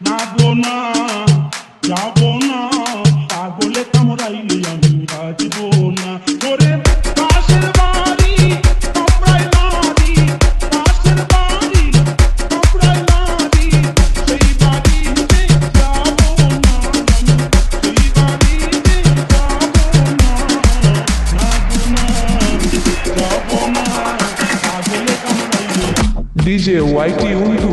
যাবো না যাবো না পাগলে কামড়াইলে আমি বাঁচবো না ওরে পাশের বাড়ি কামড়াই নারী পাশের বাড়ি কামড়াই নারী সেই বাড়িতে যাবো না সেই বাড়িতে যাবো না পাগলে কামড়াইলে DJ Whitey Undu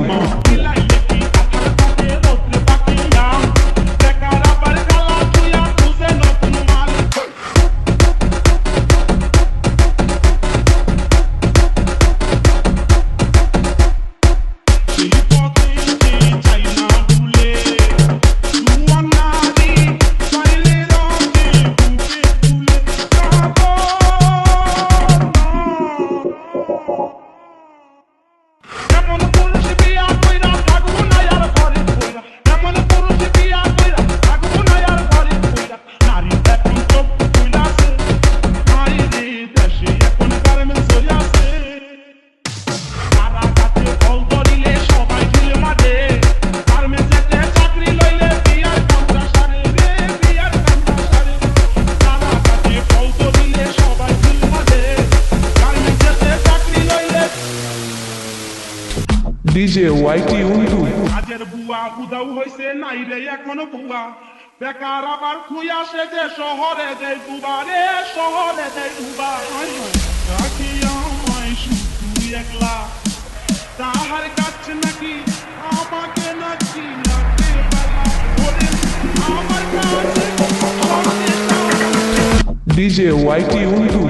DJ Whitey Undu আজের বুয়া উদাও হইছে নাই রে এখনো বুয়া বেকার আবার খুইয়া সে যে শহরে দেয় ডুবা রে শহরে দেয় ডুবা রাখি আমায় শুধু একলা তাহার কাছে নাকি আমাকে নাকি রাখতে পারা ওরে আমার কাছে DJ Whitey Undu